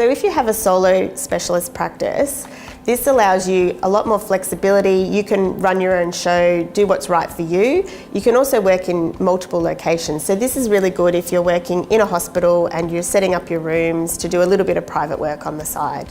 So if you have a solo specialist practice, this allows you a lot more flexibility. You can run your own show, do what's right for you. You can also work in multiple locations. So this is really good if you're working in a hospital and you're setting up your rooms to do a little bit of private work on the side.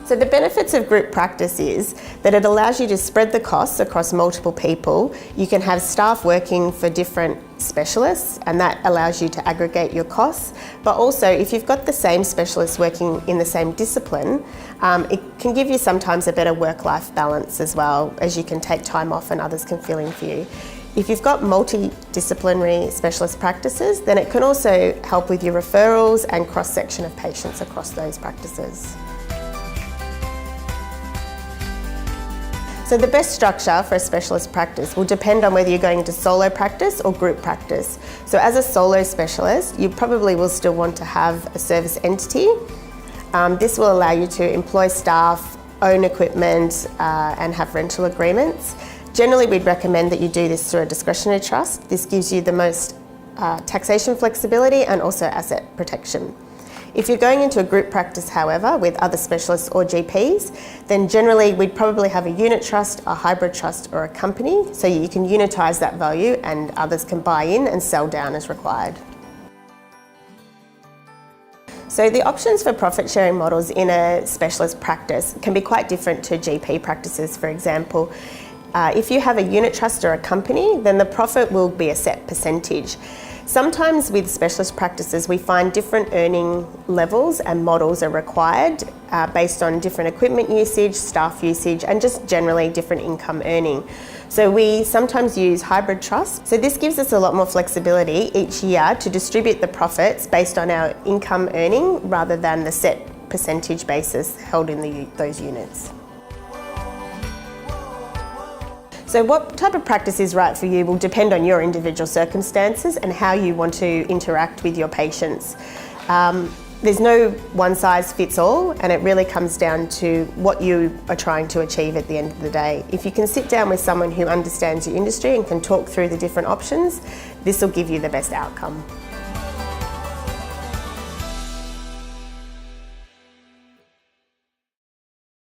So the benefits of group practice is that it allows you to spread the costs across multiple people. You can have staff working for different specialists, and that allows you to aggregate your costs. But also, if you've got the same specialists working in the same discipline, it can give you sometimes a better work-life balance as well, as you can take time off and others can fill in for you. If you've got multidisciplinary specialist practices, then it can also help with your referrals and cross-section of patients across those practices. So the best structure for a specialist practice will depend on whether you're going into solo practice or group practice. So as a solo specialist, you probably will still want to have a service entity. This will allow you to employ staff, own equipment, and have rental agreements. Generally, we'd recommend that you do this through a discretionary trust. This gives you the most taxation flexibility and also asset protection. If you're going into a group practice, however, with other specialists or GPs, then generally we'd probably have a unit trust, a hybrid trust or a company, so you can unitise that value and others can buy in and sell down as required. So the options for profit sharing models in a specialist practice can be quite different to GP practices, for example. If you have a unit trust or a company, then the profit will be a set percentage. Sometimes with specialist practices, we find different earning levels and models are required based on different equipment usage, staff usage, and just generally different income earning. So we sometimes use hybrid trusts. So this gives us a lot more flexibility each year to distribute the profits based on our income earning rather than the set percentage basis held in those units. So what type of practice is right for you will depend on your individual circumstances and how you want to interact with your patients. There's no one size fits all, and it really comes down to what you are trying to achieve at the end of the day. If you can sit down with someone who understands your industry and can talk through the different options, this will give you the best outcome.